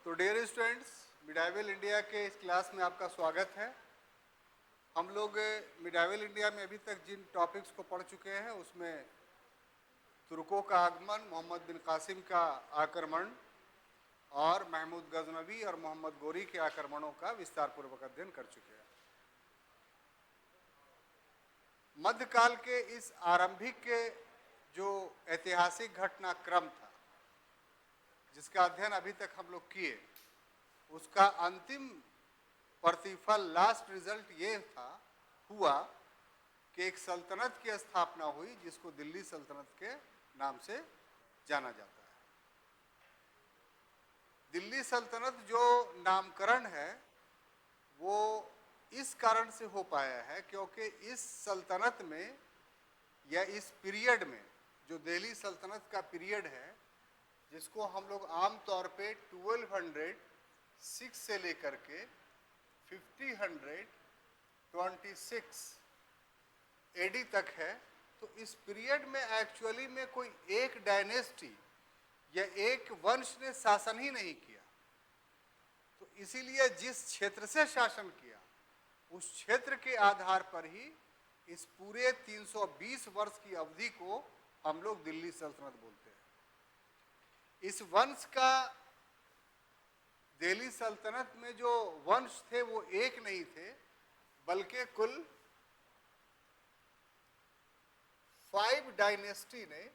तो dear students, medieval India के इस क्लास में आपका स्वागत है। हम लोग मिडाइवल इंडिया में अभी तक जिन टॉपिक्स को पढ़ चुके हैं उसमें तुर्कों का आगमन, मोहम्मद बिन कासिम का आक्रमण और महमूद गजनवी और मोहम्मद गोरी के आक्रमणों का विस्तार पूर्वक अध्ययन कर चुके हैं। मध्यकाल के इस आरंभिक के जो ऐतिहासिक घटनाक्रम था जिसका अध्ययन अभी तक हम लोग किए, उसका अंतिम प्रतिफल, लास्ट रिजल्ट ये हुआ कि एक सल्तनत की स्थापना हुई जिसको दिल्ली सल्तनत के नाम से जाना जाता है। दिल्ली सल्तनत जो नामकरण है वो इस कारण से हो पाया है क्योंकि इस सल्तनत में या इस पीरियड में, जो दिल्ली सल्तनत का पीरियड है जिसको हम लोग आम तौर पे 1206 से लेकर के 1526 एडी तक है, तो इस पीरियड में एक्चुअली में कोई एक डायनेस्टी या एक वंश ने शासन ही नहीं किया। तो इसीलिए जिस क्षेत्र से शासन किया उस क्षेत्र के आधार पर ही इस पूरे 320 वर्ष की अवधि को हम लोग दिल्ली सल्तनत बोलते हैं। इस वंश का, दिल्ली सल्तनत में जो वंश थे वो एक नहीं थे, बल्कि कुल 5 डायनेस्टी ने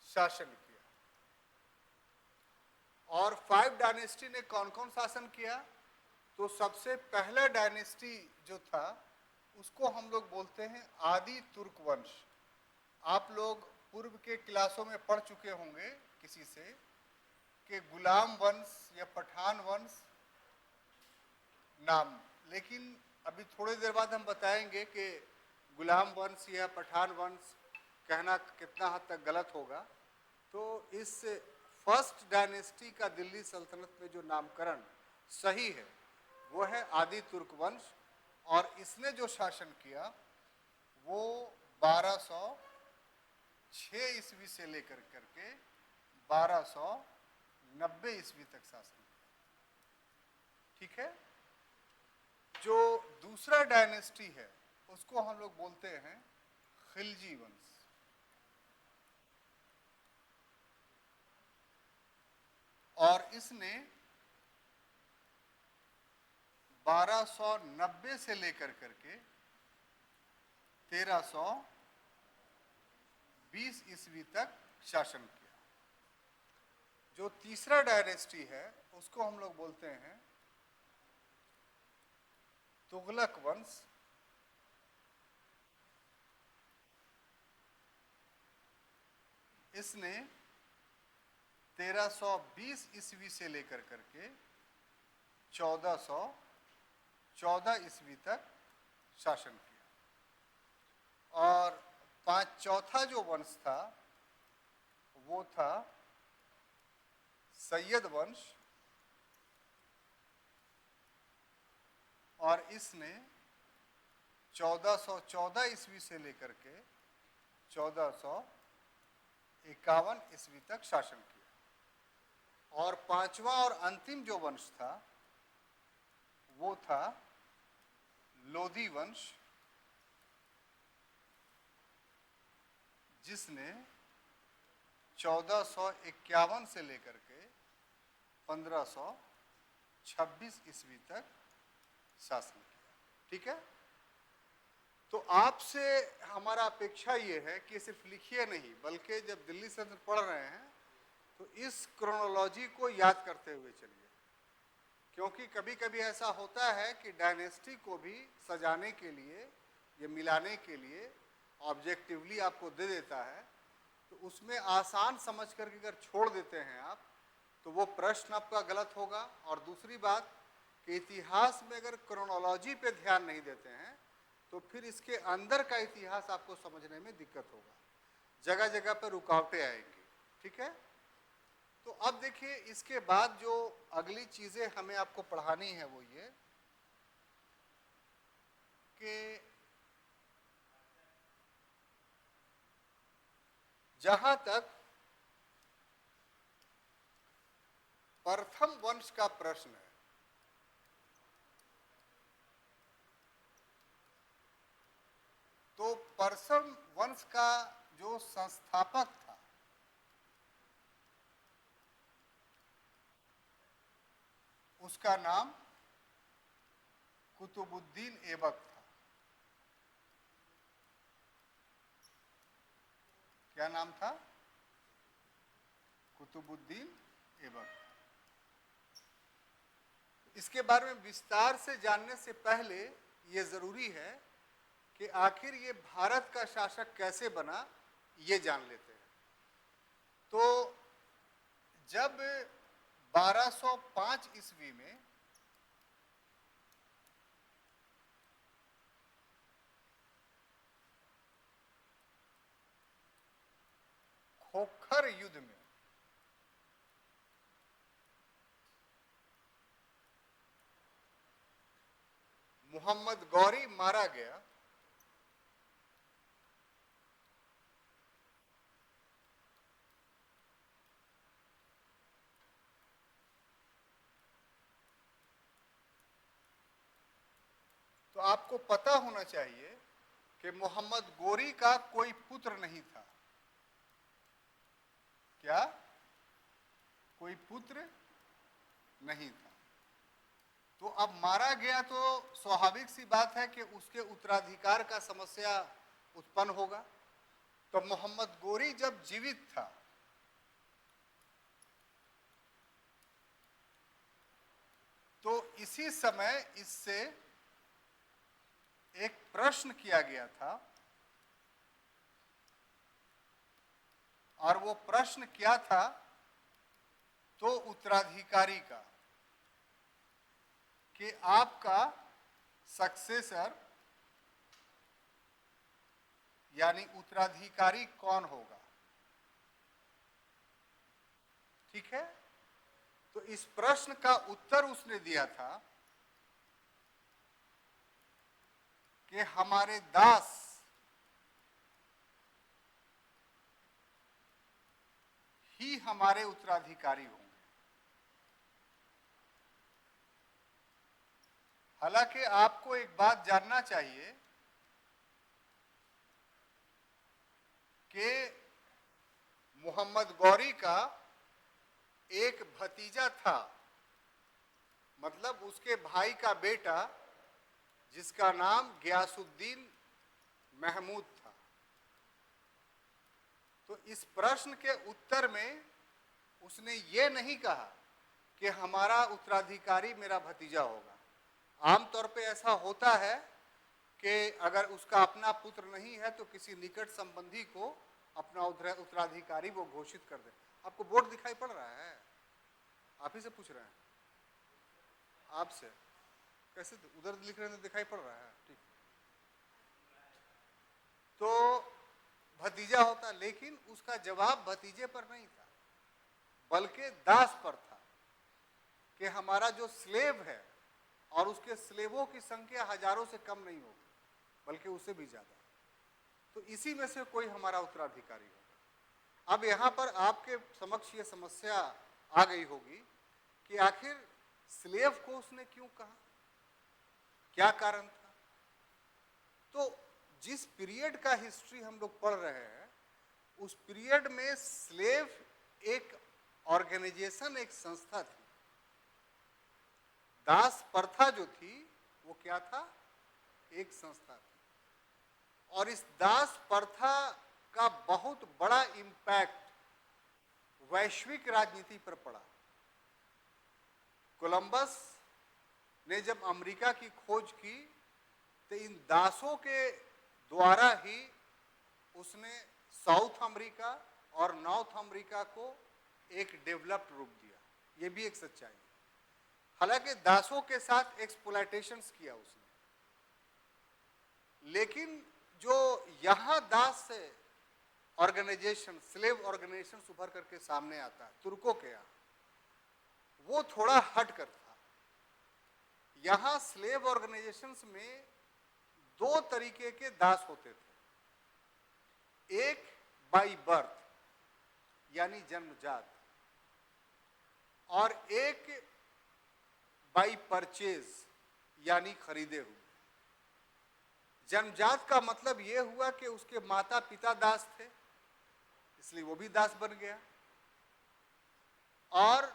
शासन किया। और 5 डायनेस्टी ने कौन कौन शासन किया? तो सबसे पहला डायनेस्टी जो था उसको हम लोग बोलते हैं आदि तुर्क वंश। आप लोग पूर्व के क्लासों में पढ़ चुके होंगे किसी से कि गुलाम वंश या पठान वंश नाम, लेकिन अभी थोड़ी देर बाद हम बताएंगे कि गुलाम वंश या पठान वंश कहना कितना हद तक गलत होगा। तो इस फर्स्ट डायनेस्टी का दिल्ली सल्तनत में जो नामकरण सही है वो है आदि तुर्क वंश, और इसने जो शासन किया वो 1206 ईस्वी से लेकर करके 1290 ईस्वी तक शासन किया। ठीक है। जो दूसरा डायनेस्टी है उसको हम लोग बोलते हैं खिलजी वंश। और इसने 1290 से लेकर करके 1320 ईस्वी तक शासन किया। जो तीसरा डायनेस्टी है उसको हम लोग बोलते हैं तुगलक वंश। इसने 1320 ईस्वी से लेकर करके 1414 ईस्वी तक शासन किया। और चौथा जो वंश था वो था सैयद वंश, और इसने 1414 ईस्वी से लेकर के 1451 ईस्वी तक शासन किया। और पांचवा और अंतिम जो वंश था वो था लोधी वंश, जिसने 1451 से लेकर के 1526 ईस्वी तक शासन किया। ठीक है। तो आपसे हमारा अपेक्षा ये है कि सिर्फ लिखिए नहीं, बल्कि जब दिल्ली सल्तनत पढ़ रहे हैं तो इस क्रोनोलॉजी को याद करते हुए चलिए, क्योंकि कभी कभी ऐसा होता है कि डायनेस्टी को भी सजाने के लिए या मिलाने के लिए ऑब्जेक्टिवली आपको दे देता है, तो उसमें आसान समझ करके अगर छोड़ देते हैं आप तो वो प्रश्न आपका गलत होगा। और दूसरी बात कि इतिहास में अगर क्रोनोलॉजी पे ध्यान नहीं देते हैं तो फिर इसके अंदर का इतिहास आपको समझने में दिक्कत होगा, जगह जगह पर रुकावटें आएंगी। ठीक है। तो अब देखिए, इसके बाद जो अगली चीजें हमें आपको पढ़ानी है वो ये कि जहां तक प्रथम वंश का प्रश्न है, तो प्रथम वंश का जो संस्थापक था उसका नाम कुतुबुद्दीन ऐबक था। क्या नाम था? कुतुबुद्दीन ऐबक। इसके बारे में विस्तार से जानने से पहले ये जरूरी है कि आखिर ये भारत का शासक कैसे बना, ये जान लेते हैं। तो जब 1205 ईस्वी में खोखर युद्ध में मोहम्मद गौरी मारा गया, तो आपको पता होना चाहिए कि मोहम्मद गौरी का कोई पुत्र नहीं था। क्या? कोई पुत्र नहीं था। तो अब मारा गया तो स्वाभाविक सी बात है कि उसके उत्तराधिकार का समस्या उत्पन्न होगा। तो मोहम्मद गौरी जब जीवित था तो इसी समय इससे एक प्रश्न किया गया था, और वो प्रश्न क्या था? तो उत्तराधिकारी का, कि आपका सक्सेसर यानी उत्तराधिकारी कौन होगा। ठीक है? तो इस प्रश्न का उत्तर उसने दिया था कि हमारे दास ही हमारे उत्तराधिकारी होंगे। हालांकि आपको एक बात जानना चाहिए कि मोहम्मद गौरी का एक भतीजा था, मतलब उसके भाई का बेटा, जिसका नाम गयासुद्दीन महमूद था। तो इस प्रश्न के उत्तर में उसने ये नहीं कहा कि हमारा उत्तराधिकारी मेरा भतीजा होगा। आमतौर पे ऐसा होता है कि अगर उसका अपना पुत्र नहीं है तो किसी निकट संबंधी को अपना उत्तराधिकारी वो घोषित कर दे। आपको बोर्ड दिखाई पड़ रहा है? आप ही से पूछ रहे हैं, आपसे। कैसे उधर लिख रहे हैं, दिखाई पड़ रहा है? ठीक। तो भतीजा होता, लेकिन उसका जवाब भतीजे पर नहीं था बल्कि दास पर था कि हमारा जो स्लेव है, और उसके स्लेवों की संख्या हजारों से कम नहीं होगी बल्कि उससे भी ज्यादा, तो इसी में से कोई हमारा उत्तराधिकारी होगा। अब यहां पर आपके समक्ष ये समस्या आ गई होगी कि आखिर स्लेव को उसने क्यों कहा, क्या कारण था? तो जिस पीरियड का हिस्ट्री हम लोग पढ़ रहे हैं उस पीरियड में स्लेव एक ऑर्गेनाइजेशन, एक संस्था थी। दास प्रथा जो थी वो क्या था? एक संस्था थी। और इस दास प्रथा का बहुत बड़ा इम्पैक्ट वैश्विक राजनीति पर पड़ा। कोलंबस ने जब अमेरिका की खोज की तो इन दासों के द्वारा ही उसने साउथ अमेरिका और नॉर्थ अमेरिका को एक डेवलप्ड रूप दिया। ये भी एक सच्चाई है। हालांकि दासों के साथ एक्सप्लॉयटेशंस किया उसने, लेकिन जो यहां दास से ऑर्गेनाइजेशन, स्लेव ऑर्गेनाइजेशन उभर करके सामने आता है तुर्कों के यहाँ, वो थोड़ा हट कर था। यहां स्लेव ऑर्गेनाइजेशंस में दो तरीके के दास होते थे। एक बाई बर्थ, यानी जन्मजात, और एक बाई परचेज यानी खरीदे हुए। जन्मजात का मतलब यह हुआ कि उसके माता पिता दास थे, इसलिए वो भी दास बन गया। और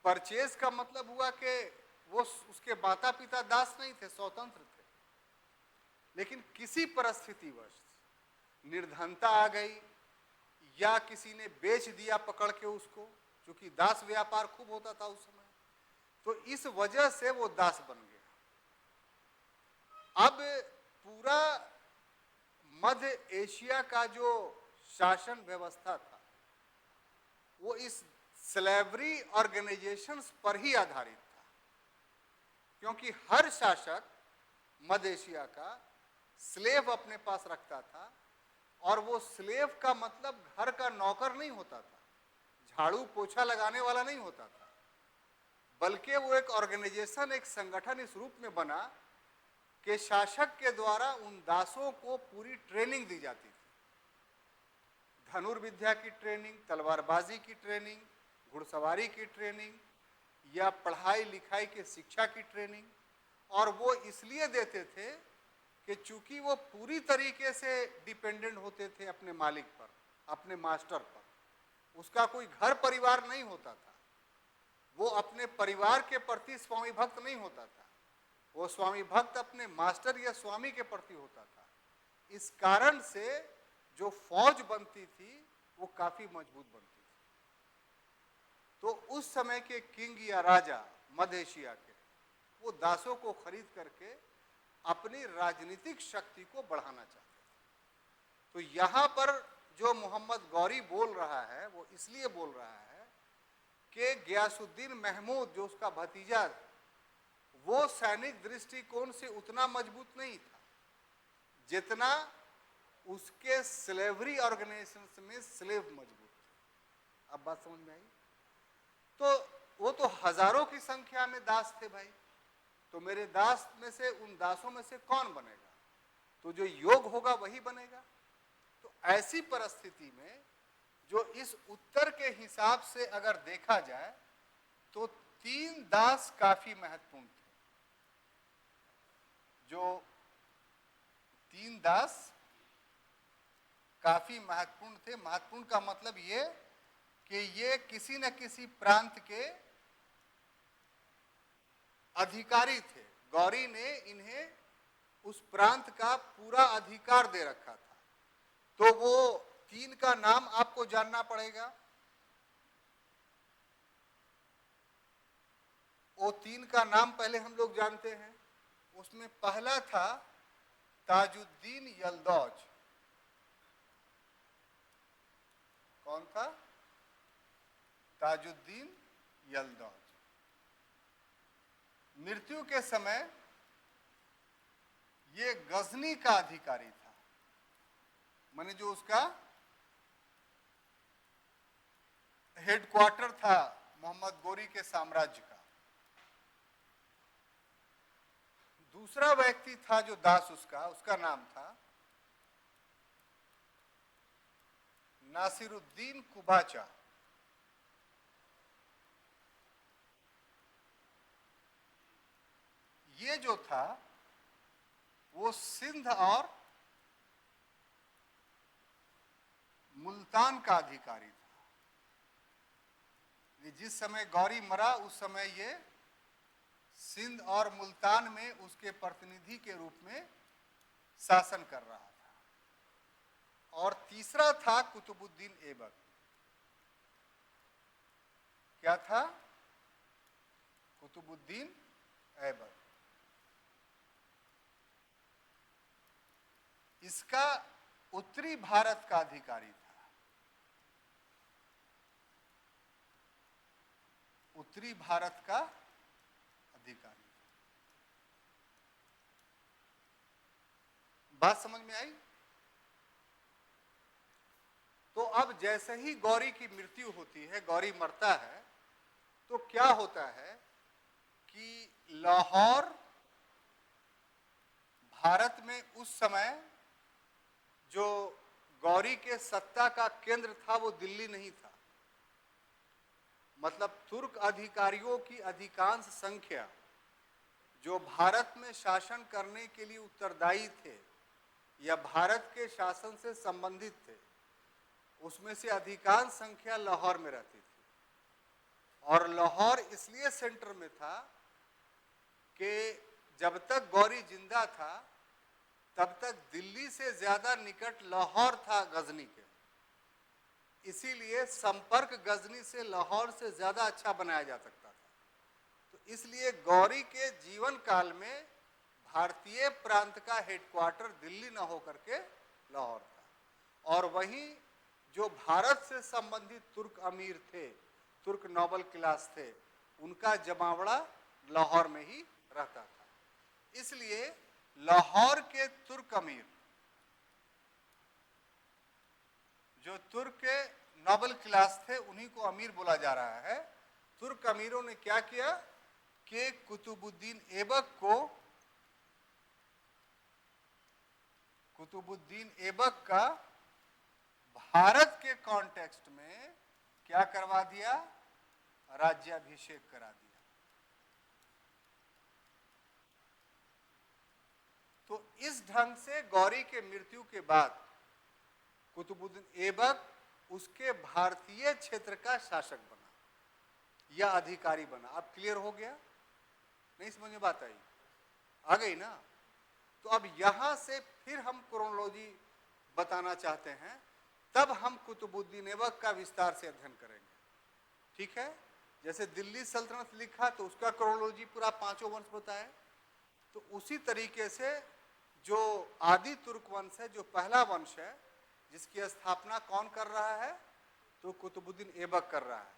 परचेज का मतलब हुआ कि वो उसके माता पिता दास नहीं थे, स्वतंत्र थे, लेकिन किसी परिस्थितिवश निर्धनता आ गई या किसी ने बेच दिया पकड़ के उसको, क्योंकि दास व्यापार खूब होता था उस समय, तो इस वजह से वो दास बन गया। अब पूरा मध्य एशिया का जो शासन व्यवस्था था वो इस स्लेवरी ऑर्गेनाइजेशंस पर ही आधारित था, क्योंकि हर शासक मध्य एशिया का स्लेव अपने पास रखता था, और वो स्लेव का मतलब घर का नौकर नहीं होता था, झाड़ू पोछा लगाने वाला नहीं होता था, बल्कि वो एक ऑर्गेनाइजेशन, एक संगठन इस रूप में बना कि शासक के द्वारा उन दासों को पूरी ट्रेनिंग दी जाती थी। धनुर्विद्या की ट्रेनिंग, तलवारबाजी की ट्रेनिंग, घुड़सवारी की ट्रेनिंग, या पढ़ाई लिखाई के शिक्षा की ट्रेनिंग। और वो इसलिए देते थे कि चूंकि वो पूरी तरीके से डिपेंडेंट होते थे अपने मालिक पर, अपने मास्टर पर, उसका कोई घर परिवार नहीं होता था, वो अपने परिवार के प्रति स्वामी भक्त नहीं होता था, वो स्वामी भक्त अपने मास्टर या स्वामी के प्रति होता था। इस कारण से जो फौज बनती थी वो काफी मजबूत बनती थी। तो उस समय के किंग या राजा मध्य एशिया के, वो दासों को खरीद करके अपनी राजनीतिक शक्ति को बढ़ाना चाहते थे। तो यहां पर जो मोहम्मद गौरी बोल रहा है वो इसलिए बोल रहा है कि गयासुद्दीन महमूद जो उसका भतीजा, वो सैनिक दृष्टिकोण से उतना मजबूत नहीं था जितना उसके स्लेवरी ऑर्गेनाइजेशन में स्लेव मजबूत थे। अब बात समझ में आई? तो वो तो हजारों की संख्या में दास थे भाई, तो मेरे दास में से, उन दासों में से कौन बनेगा? तो जो योग होगा वही बनेगा। तो ऐसी परिस्थिति में जो इस उत्तर के हिसाब से अगर देखा जाए तो 3 दास काफी महत्वपूर्ण थे। जो 3 दास काफी महत्वपूर्ण थे। महत्वपूर्ण का मतलब ये कि ये किसी न किसी प्रांत के अधिकारी थे। गौरी ने इन्हें उस प्रांत का पूरा अधिकार दे रखा था। तो वो 3 का नाम आपको जानना पड़ेगा। वो 3 का नाम पहले हम लोग जानते हैं। उसमें पहला था ताजुद्दीन यल्दौज। कौन था? ताजुद्दीन यल्दौज। मृत्यु के समय ये गजनी का अधिकारी था, माने जो उसका हेडक्वार्टर था मोहम्मद गौरी के साम्राज्य का। दूसरा व्यक्ति था जो दास उसका नाम था नासिरुद्दीन कुबाचा। ये जो था वो सिंध और मुल्तान का अधिकारी था। जिस समय गौरी मरा उस समय ये सिंध और मुल्तान में उसके प्रतिनिधि के रूप में शासन कर रहा था। और तीसरा था कुतुबुद्दीन ऐबक। क्या था? कुतुबुद्दीन ऐबक। इसका उत्तरी भारत का अधिकारी था। उत्तरी भारत का अधिकारी। बात समझ में आई? तो अब जैसे ही गौरी की मृत्यु होती है, गौरी मरता है, तो क्या होता है कि लाहौर भारत में उस समय जो गौरी गौरी के सत्ता का केंद्र था वो दिल्ली नहीं था। मतलब तुर्क अधिकारियों की अधिकांश संख्या जो भारत में शासन करने के लिए उत्तरदायी थे या भारत के शासन से संबंधित थे, उसमें से अधिकांश संख्या लाहौर में रहती थी। और लाहौर इसलिए सेंटर में था कि जब तक गौरी जिंदा था तब तक दिल्ली से ज्यादा निकट लाहौर था गजनी के, इसीलिए संपर्क गजनी से लाहौर से ज्यादा अच्छा बनाया जा सकता था। तो इसलिए गौरी के जीवन काल में भारतीय प्रांत का हेडक्वार्टर दिल्ली न होकर के लाहौर था। और वहीं जो भारत से संबंधित तुर्क अमीर थे, तुर्क नोबल क्लास थे, उनका जमावड़ा लाहौर में ही रहता था। इसलिए लाहौर के तुर्क अमीर, जो तुर्क के नोबल क्लास थे, उन्हीं को अमीर बोला जा रहा है। तुर्क अमीरों ने क्या किया कि कुतुबुद्दीन ऐबक का भारत के कॉन्टेक्स्ट में क्या करवा दिया, राज्याभिषेक करा दिया। तो इस ढंग से गौरी के मृत्यु के बाद कुतुबुद्दीन ऐबक उसके भारतीय क्षेत्र का शासक बना या अधिकारी बना। अब क्लियर हो गया? नहीं समझ में बात आई? आ गई ना? तो अब यहां से फिर हम क्रोनोलॉजी बताना चाहते हैं, तब हम कुतुबुद्दीन ऐबक का विस्तार से अध्ययन करेंगे। ठीक है? जैसे दिल्ली सल्तनत लिखा तो उसका क्रोनोलॉजी पूरा पांचों वंश बताया, तो उसी तरीके से जो आदि तुर्क वंश है, जो पहला वंश है, जिसकी स्थापना कौन कर रहा है, तो कुतुबुद्दीन ऐबक कर रहा है।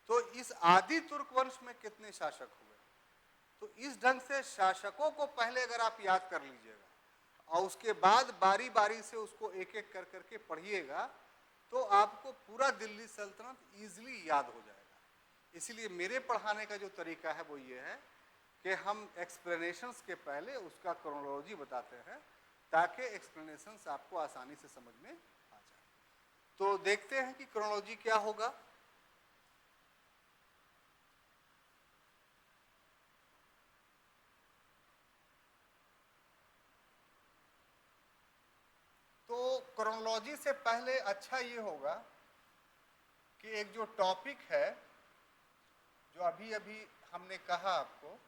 तो इस आदि तुर्क वंश में कितने शासक हुए? तो इस ढंग से शासकों को पहले अगर आप याद कर लीजिएगा और उसके बाद बारी बारी से उसको एक एक कर करके पढ़िएगा, तो आपको पूरा दिल्ली सल्तनत इजीली याद हो जाएगा। इसलिए मेरे पढ़ाने का जो तरीका है वो ये है कि हम एक्सप्लेनेशंस के पहले उसका क्रोनोलॉजी बताते हैं, ताकि एक्सप्लेनेशंस आपको आसानी से समझ में आ जाए। तो देखते हैं कि क्रोनोलॉजी क्या होगा। तो क्रोनोलॉजी से पहले अच्छा ये होगा कि एक जो टॉपिक है, जो अभी अभी हमने कहा आपको,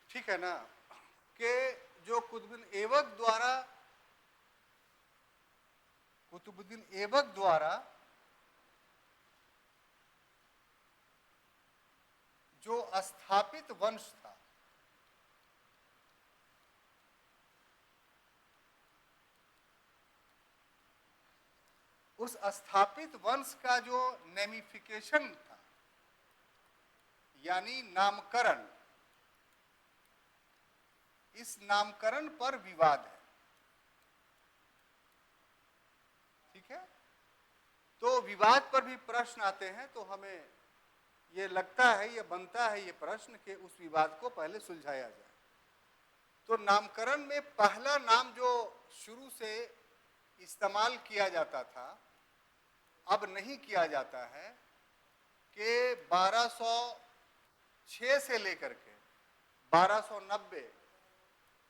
ठीक है ना, कि जो कुतुबुद्दीन ऐबक द्वारा जो स्थापित वंश था, उस स्थापित वंश का जो नेमिफिकेशन था, यानी नामकरण, इस नामकरण पर विवाद है। ठीक है? तो विवाद पर भी प्रश्न आते हैं, तो हमें ये लगता है, ये बनता है ये प्रश्न कि उस विवाद को पहले सुलझाया जाए। तो नामकरण में पहला नाम जो शुरू से इस्तेमाल किया जाता था, अब नहीं किया जाता है, कि 1206 से लेकर के 1290,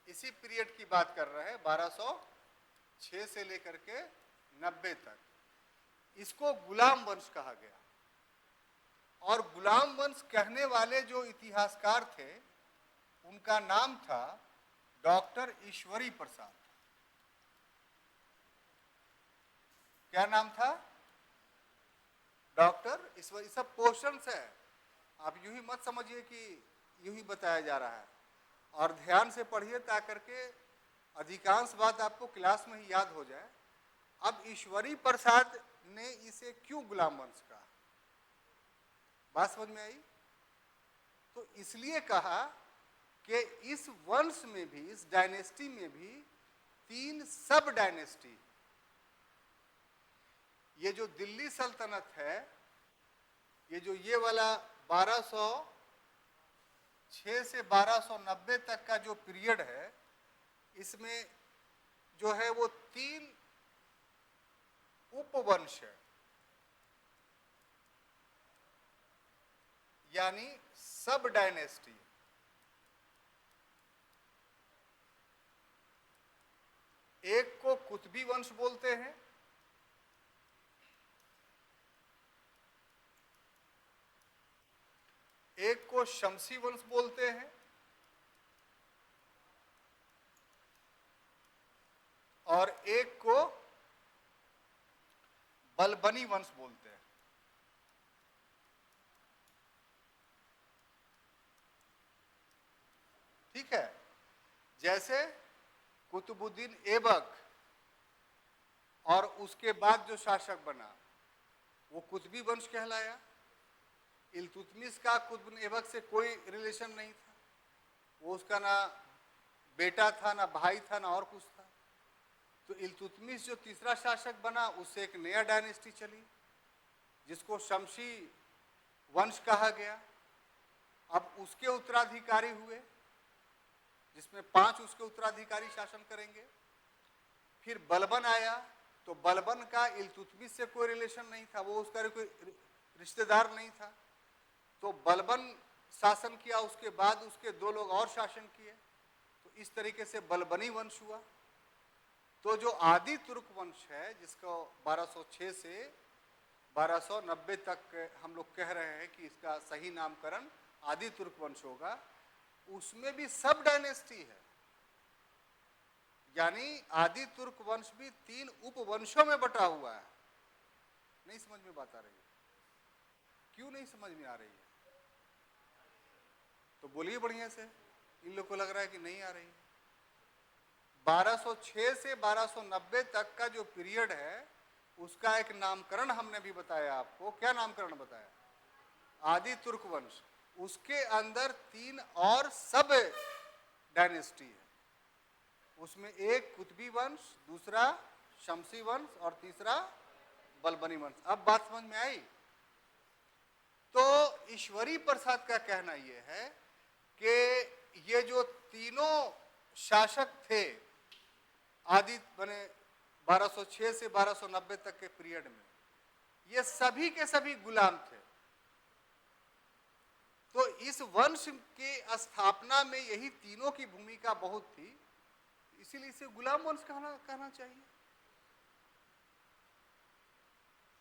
इसी पीरियड की बात कर रहे हैं, 1206 से लेकर के 90 तक, इसको गुलाम वंश कहा गया। और गुलाम वंश कहने वाले जो इतिहासकार थे, उनका नाम था डॉक्टर ईश्वरी प्रसाद। क्या नाम था? डॉक्टर ईश्वरी। सब क्वेश्चंस है, आप यूं ही मत समझिए कि यूं ही बताया जा रहा है, और ध्यान से पढ़िए ताकि के अधिकांश बात आपको क्लास में ही याद हो जाए। अब ईश्वरी प्रसाद ने इसे क्यों गुलाम वंश कहा? बात समझ में आई? तो इसलिए कहा कि इस वंश में भी, इस डायनेस्टी में भी 3 सब डायनेस्टी, ये जो दिल्ली सल्तनत है, ये जो ये वाला 6 से 1290 तक का जो पीरियड है, इसमें जो है वो 3 उपवंश है, यानी सब डायनेस्टी। एक को कुतुबी वंश बोलते हैं, एक को शमसी वंश बोलते हैं, और एक को बलबनी वंश बोलते हैं। ठीक है। जैसे कुतुबुद्दीन ऐबक और उसके बाद जो शासक बना वो कुतुबी वंश कहलाया। इल्तुतमिश का कुतुबुद्दीन ऐबक से कोई रिलेशन नहीं था, वो उसका ना बेटा था, ना भाई था, ना और कुछ था। तो इल्तुतमिश जो तीसरा शासक बना, उससे एक नया डायनेस्टी चली जिसको शमसी वंश कहा गया। अब उसके उत्तराधिकारी हुए, जिसमें 5 उसके उत्तराधिकारी शासन करेंगे। फिर बलबन आया, तो बलबन का इल्तुतमिश से कोई रिलेशन नहीं था, वो उसका कोई रिश्तेदार नहीं था। तो बलबन शासन किया, उसके बाद उसके 2 लोग और शासन किए, तो इस तरीके से बलबनी वंश हुआ। तो जो आदि तुर्क वंश है, जिसको 1206 से 1290 तक हम लोग कह रहे हैं कि इसका सही नामकरण आदि तुर्क वंश होगा, उसमें भी सब डायनेस्टी है। यानी आदि तुर्क वंश भी 3 उपवंशों में बटा हुआ है। नहीं समझ में बात आ रही है? क्यों नहीं समझ में आ रही है? तो बोलिए बढ़िया से, इन लोग को लग रहा है कि नहीं आ रही है। 1206 से 1290 तक का जो पीरियड है, उसका एक नामकरण हमने भी बताया आपको। क्या नामकरण बताया? आदि तुर्क वंश। उसके अंदर 3 और सब डायनेस्टी है। उसमें एक कुतुबी वंश, दूसरा शमसी वंश और तीसरा बलबनी वंश। अब बात समझ में आई? तो ईश्वरी प्रसाद का कहना यह है कि ये जो तीनों शासक थे आदि बने 1206 से 1290 तक के पीरियड में, ये सभी के सभी गुलाम थे। तो इस वंश की स्थापना में यही तीनों की भूमिका बहुत थी, इसीलिए इसे गुलाम वंश कहना चाहिए।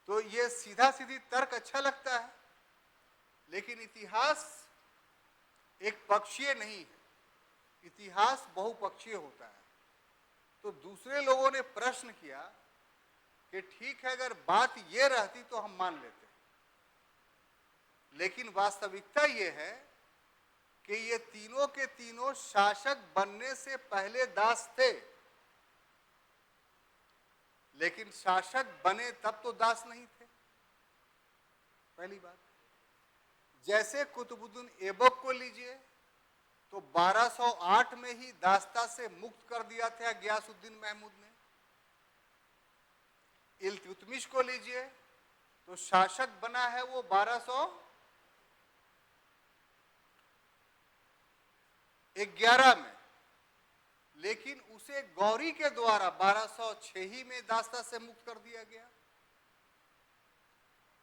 तो ये सीधा सीधी तर्क अच्छा लगता है, लेकिन इतिहास एक पक्षीय नहीं है, इतिहास बहुपक्षीय होता है। तो दूसरे लोगों ने प्रश्न किया कि ठीक है, अगर बात ये रहती तो हम मान लेते, लेकिन वास्तविकता ये है कि ये तीनों के तीनों शासक बनने से पहले दास थे, लेकिन शासक बने तब तो दास नहीं थे। पहली बात। जैसे कुतुबुद्दीन ऐबक को लीजिए, तो 1208 में ही दास्ता से मुक्त कर दिया था गियासुद्दीन महमूद ने। इल्तुतमिश को लीजिए, तो शासक बना है वो 1211 में, लेकिन उसे गौरी के द्वारा 1206 ही में दास्ता से मुक्त कर दिया गया।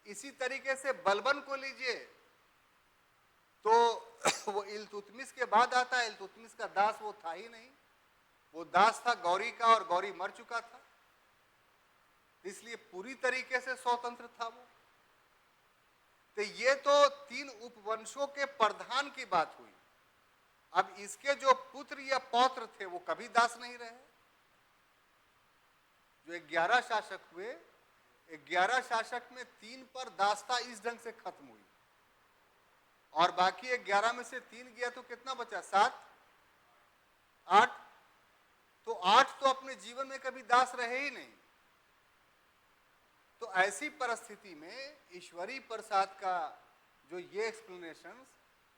इसी तरीके से बलबन को लीजिए, तो वो इल्तुतमिश के बाद आता है। इल्तुतमिश का दास वो था ही नहीं, वो दास था गौरी का, और गौरी मर चुका था, इसलिए पूरी तरीके से स्वतंत्र था वो। तो ये तो 3 उपवंशों के प्रधान की बात हुई। अब इसके जो पुत्र या पौत्र थे वो कभी दास नहीं रहे। जो 11 शासक हुए, 11 शासक में 3 पर दासता इस ढंग से खत्म हुई, और बाकी 11 में से 3 गया तो कितना बचा? 7, 8। तो 8 तो अपने जीवन में कभी दास रहे ही नहीं। तो ऐसी परिस्थिति में ईश्वरी प्रसाद का जो ये एक्सप्लेनेशन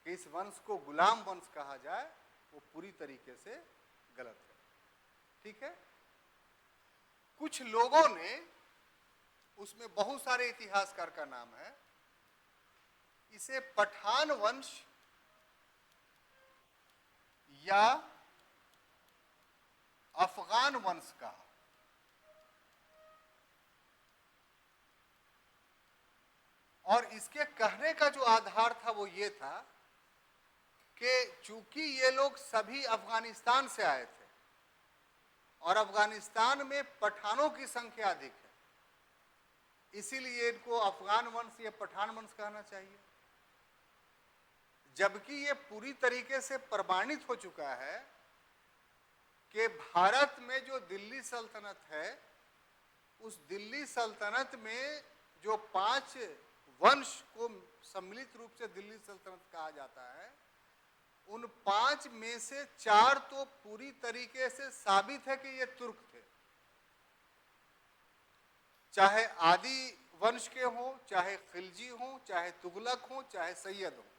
कि इस वंश को गुलाम वंश कहा जाए, वो पूरी तरीके से गलत है। ठीक है। कुछ लोगों ने, उसमें बहुत सारे इतिहासकार का नाम है, इसे पठान वंश या अफगान वंश कहा। और इसके कहने का जो आधार था वो ये था कि चूंकि ये लोग सभी अफगानिस्तान से आए थे और अफगानिस्तान में पठानों की संख्या अधिक है, इसीलिए इनको अफगान वंश या पठान वंश कहना चाहिए। जबकि ये पूरी तरीके से प्रमाणित हो चुका है कि भारत में जो दिल्ली सल्तनत है, उस दिल्ली सल्तनत में जो 5 वंश को सम्मिलित रूप से दिल्ली सल्तनत कहा जाता है, उन 5 में से 4 तो पूरी तरीके से साबित है कि ये तुर्क थे, चाहे आदि वंश के हों, चाहे खिलजी हों, चाहे तुगलक हों, चाहे सैयद हों,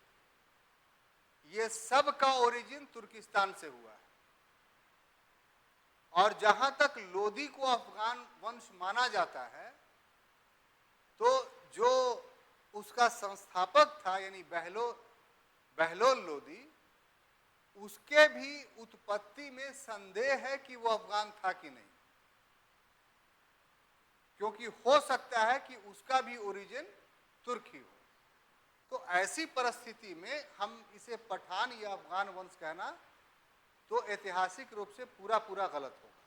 ये सब का ओरिजिन तुर्किस्तान से हुआ है। और जहां तक लोदी को अफगान वंश माना जाता है, तो जो उसका संस्थापक था यानी बहलोल लोदी, उसके भी उत्पत्ति में संदेह है कि वो अफगान था कि नहीं, क्योंकि हो सकता है कि उसका भी ओरिजिन तुर्की हो। तो ऐसी परिस्थिति में हम इसे पठान या अफगान वंश कहना तो ऐतिहासिक रूप से पूरा गलत होगा।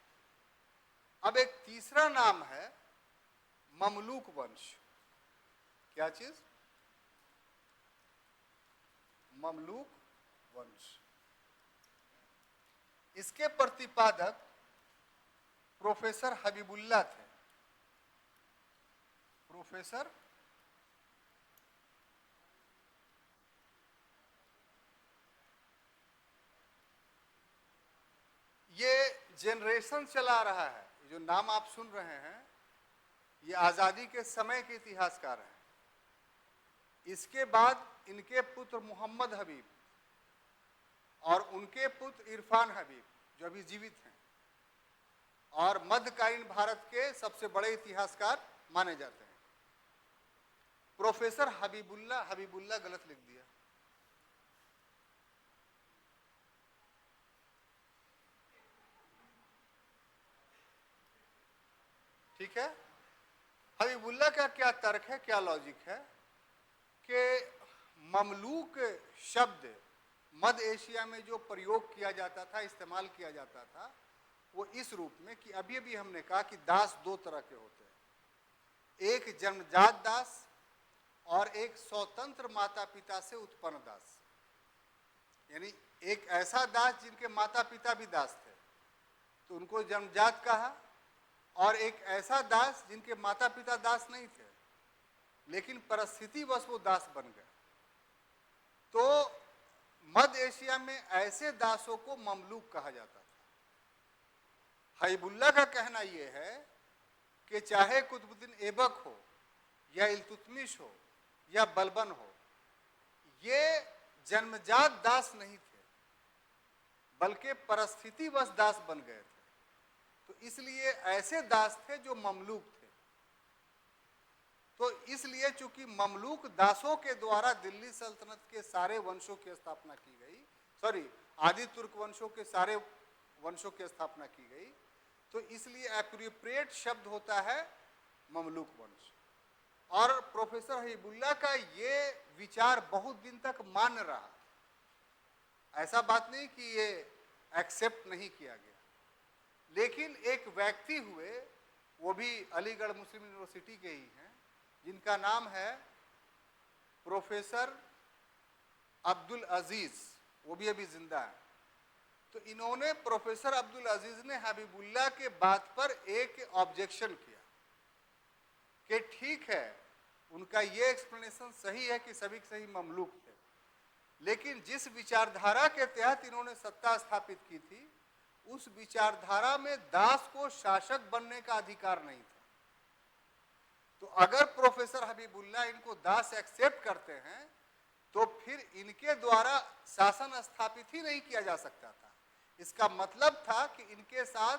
अब एक तीसरा नाम है ममलूक वंश। क्या चीज? ममलूक वंश। इसके प्रतिपादक प्रोफेसर हबीबुल्ला थे। प्रोफेसर ये जनरेशन चला रहा है, जो नाम आप सुन रहे हैं ये आजादी के समय के इतिहासकार हैं। इसके बाद इनके पुत्र मोहम्मद हबीब और उनके पुत्र इरफान हबीब जो अभी जीवित हैं और मध्यकालीन भारत के सबसे बड़े इतिहासकार माने जाते हैं। प्रोफेसर हबीबुल्ला गलत लिख दिया। ठीक है, हबीबुल्ला का क्या तर्क है, क्या लॉजिक है कि ममलूक शब्द मध्य एशिया में जो प्रयोग किया जाता था, इस्तेमाल किया जाता था, वो इस रूप में कि अभी हमने कहा कि दास 2 तरह के होते हैं, एक जन्मजात दास और एक स्वतंत्र माता पिता से उत्पन्न दास। यानी एक ऐसा दास जिनके माता पिता भी दास थे तो उनको जन्मजात कहा, और एक ऐसा दास जिनके माता पिता दास नहीं थे लेकिन परिस्थितिवश वो दास बन गए। तो मध्य एशिया में ऐसे दासों को ममलूक कहा जाता था। हबीबुल्ला का कहना यह है कि चाहे कुतुबुद्दीन ऐबक हो या इल्तुतमिश हो या बलबन हो, ये जन्मजात दास नहीं थे बल्कि परिस्थितिवश दास बन गए थे। तो इसलिए ऐसे दास थे जो ममलूक थे। तो इसलिए चूंकि ममलूक दासों के द्वारा दिल्ली सल्तनत के सारे वंशों की स्थापना की गई, आदि तुर्क वंशों के सारे वंशों की स्थापना की गई, तो इसलिए एप्रोप्रिएट शब्द होता है ममलूक वंश। और प्रोफेसर हबीबुल्ला का ये विचार बहुत दिन तक मान्य रहा, ऐसा बात नहीं कि ये एक्सेप्ट नहीं किया गया। लेकिन एक व्यक्ति हुए, वो भी अलीगढ़ मुस्लिम यूनिवर्सिटी के ही हैं, जिनका नाम है प्रोफेसर अब्दुल अजीज, वो भी अभी जिंदा है। तो इन्होंने, प्रोफेसर अब्दुल अजीज ने हबीबुल्ला के बात पर एक ऑब्जेक्शन किया कि ठीक है, उनका ये एक्सप्लेनेशन सही है कि सभी सही ममलूक थे, लेकिन जिस विचारधारा के तहत इन्होंने सत्ता स्थापित की थी, उस विचारधारा में दास को शासक बनने का अधिकार नहीं था। तो अगर प्रोफेसर हबीबुल्ला इनको दास एक्सेप्ट करते हैं तो फिर इनके द्वारा शासन स्थापित ही नहीं किया जा सकता था। इसका मतलब था कि इनके साथ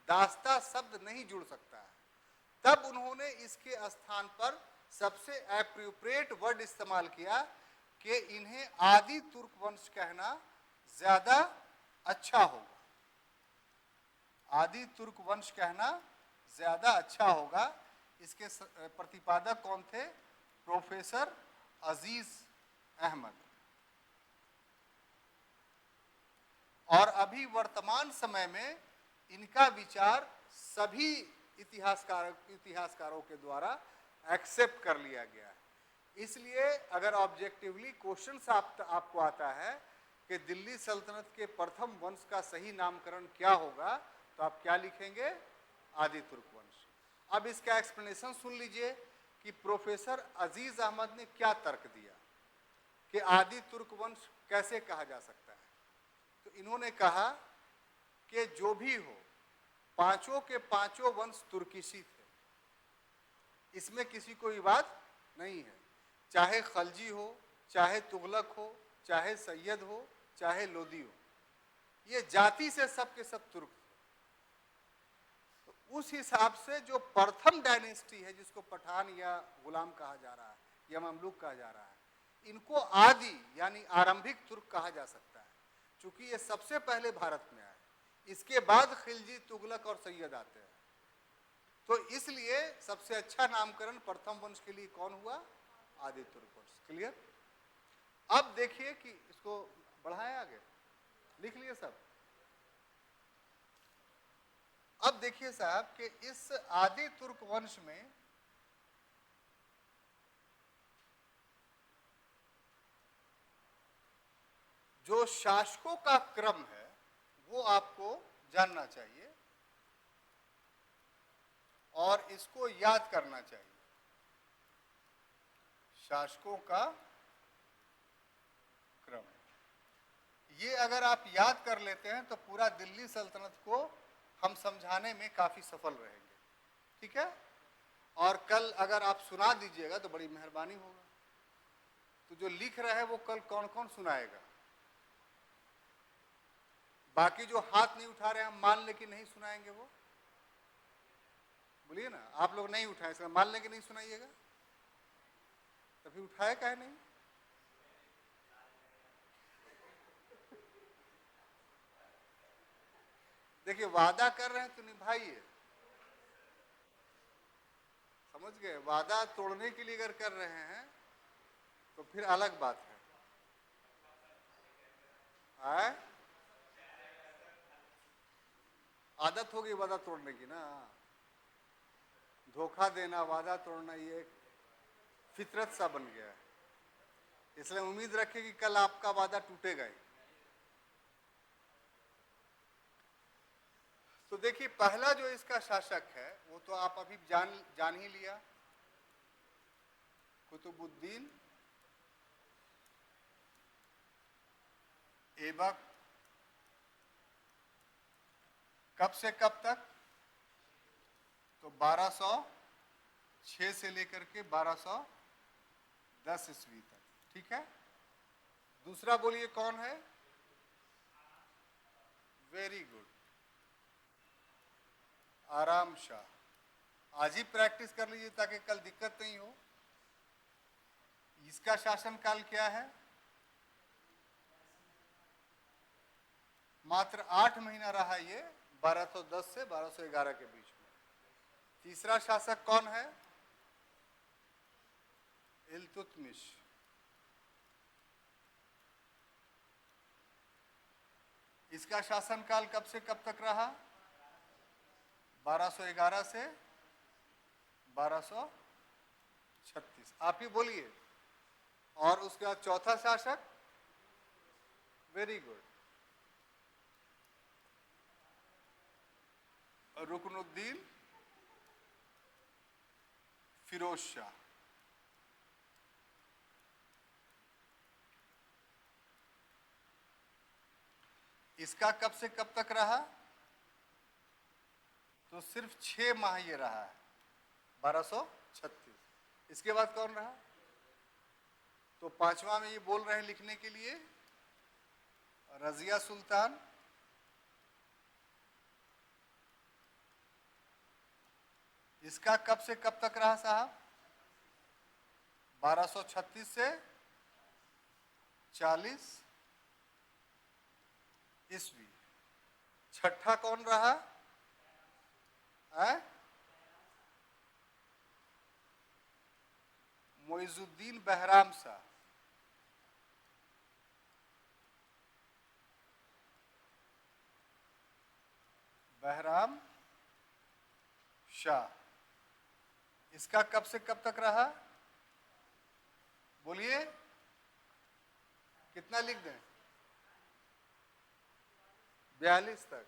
दासता शब्द नहीं जुड़ सकता है। तब उन्होंने इसके स्थान पर सबसे एप्रोप्रिएट वर्ड इस्तेमाल किया कि इन्हें आदि तुर्क वंश कहना ज्यादा अच्छा होगा। आदि तुर्क वंश कहना ज्यादा अच्छा होगा। इसके प्रतिपादक कौन थे? प्रोफेसर अजीज अहमद। और अभी वर्तमान समय में इनका विचार सभी इतिहासकारों के द्वारा एक्सेप्ट कर लिया गया है। इसलिए अगर ऑब्जेक्टिवली क्वेश्चन आपको आता है कि दिल्ली सल्तनत के प्रथम वंश का सही नामकरण क्या होगा, तो आप क्या लिखेंगे? आदि तुर्क वंश। अब इसका एक्सप्लेनेशन सुन लीजिए कि प्रोफेसर अजीज अहमद ने क्या तर्क दिया कि आदि तुर्क वंश कैसे कहा जा सकता है। तो इन्होंने कहा कि जो भी हो, पांचों के पांचों वंश तुर्किशी थे, इसमें किसी को विवाद नहीं है। चाहे खलजी हो, चाहे तुगलक हो, चाहे सैयद हो, चाहे लोदी हो, ये जाति से सब के सब तुर्क थे। तो उस हिसाब से जो प्रथम डायनेस्टी है, जिसको पठान या गुलाम कहा जा रहा है या ममलूक कहा जा रहा है, इनको आदि यानी आरंभिक तुर्क कहा जा सकता है, क्योंकि ये सबसे पहले भारत में आए। इसके बाद खिलजी, तुगलक और सैयद आते हैं। तो इसलिए सबसे अच्छा नामकरण प्रथम वंश के लिए कौन हुआ? आदि तुर्क वंश। क्लियर? अब देखिए कि इसको बढ़ाएं आगे, लिख लिए सब। अब देखिए साहब कि इस आदि तुर्क वंश में जो शासकों का क्रम है वो आपको जानना चाहिए और इसको याद करना चाहिए। शासकों का क्रम, ये अगर आप याद कर लेते हैं तो पूरा दिल्ली सल्तनत को हम समझाने में काफी सफल रहेंगे। ठीक है? और कल अगर आप सुना दीजिएगा तो बड़ी मेहरबानी होगा। तो जो लिख रहे हैं वो कल कौन कौन सुनाएगा? बाकी जो हाथ नहीं उठा रहे हैं, हम मान ले कि नहीं सुनाएंगे, वो बोलिए ना। आप लोग नहीं उठाए, इसका मान ले कि नहीं सुनाइएगा, तो फिर उठाए काहे नहीं? देखिए, वादा कर रहे हैं तो निभाइए। समझ गए? वादा तोड़ने के लिए अगर कर रहे हैं तो फिर अलग बात है। आए? आदत हो गई वादा तोड़ने की ना, धोखा देना, वादा तोड़ना, ये एक फितरत सा बन गया है। इसलिए उम्मीद रखें कि कल आपका वादा टूटेगा ही। तो देखिए, पहला जो इसका शासक है वो तो आप अभी जान ही लिया, कुतुबुद्दीन ऐबक। कब से कब तक? तो 1206 से लेकर के 1210 ईस्वी तक। ठीक है? दूसरा बोलिए कौन है? वेरी गुड, आराम शाह। आज ही प्रैक्टिस कर लीजिए ताकि कल दिक्कत नहीं हो। इसका शासनकाल क्या है? मात्र 8 महीना रहा ये, 1210 से 1211 के बीच में। तीसरा शासक कौन है? इल्तुतमिश। इसका शासनकाल कब से कब तक रहा? 1211 से 1236। आप ही बोलिए। और उसके बाद चौथा शासक? Very good, Ruknuddin Firoz Shah. इसका कब से कब तक रहा? तो सिर्फ 6 माह ये रहा है, 1236। इसके बाद कौन रहा? तो पांचवा में ये बोल रहे हैं लिखने के लिए रजिया सुल्तान। इसका कब से कब तक रहा साहब? 1236 से 40 ईस्वी। छठा कौन रहा है? मोइजुद्दीन बहराम शाह। बहराम शाह, इसका कब से कब तक रहा? बोलिए, कितना लिख दें? 42 तक।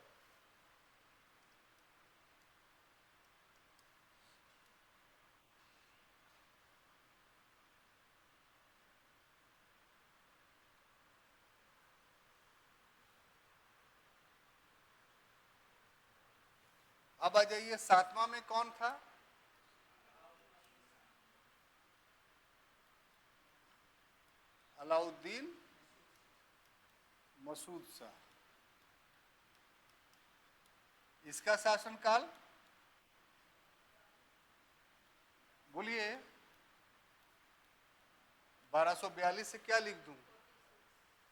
अब आ जाइए, सातवां में कौन था? अलाउद्दीन मसूद शाह। इसका शासनकाल बोलिए, 1242 से क्या लिख दूं?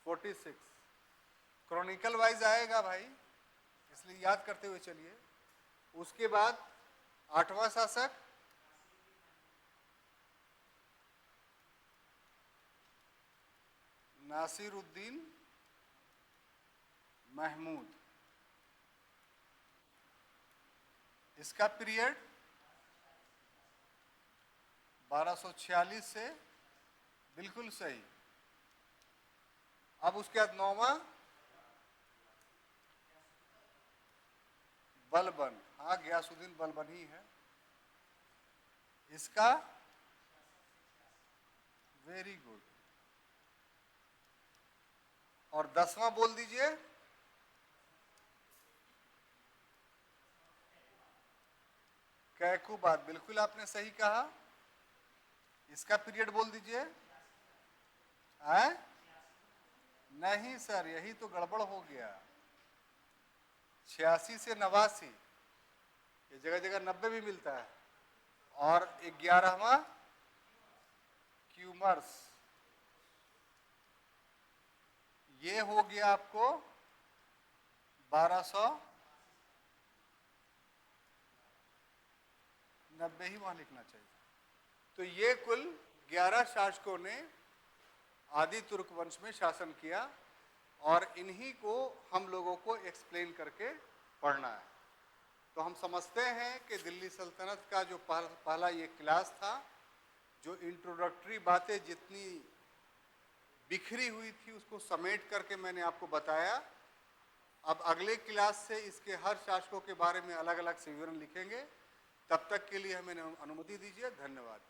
46। क्रॉनिकल वाइज आएगा भाई, इसलिए याद करते हुए चलिए। उसके बाद आठवां शासक नासिरुद्दीन महमूद। इसका पीरियड 1246 से, बिल्कुल सही। अब उसके बाद नौवां बलबन। हाँ, गयासुद्दीन बलबन ही है। इसका वेरी गुड। और 10वां बोल दीजिए। कैकुबाद, बिल्कुल आपने सही कहा। इसका पीरियड बोल दीजिए। नहीं सर, यही तो गड़बड़ हो गया। 86 से 89, ये जगह जगह 90 भी मिलता है। और 11वां क्यूमर्स, ये हो गया आपको 1290 ही वहां लिखना चाहिए। तो ये कुल 11 शासकों ने आदि तुर्क वंश में शासन किया, और इन्हीं को हम लोगों को एक्सप्लेन करके पढ़ना है। तो हम समझते हैं कि दिल्ली सल्तनत का जो पहला ये क्लास था, जो इंट्रोडक्टरी बातें जितनी बिखरी हुई थी उसको समेट करके मैंने आपको बताया। अब अगले क्लास से इसके हर शासकों के बारे में अलग अलग से विवरण लिखेंगे। तब तक के लिए हमें अनुमति दीजिए। धन्यवाद।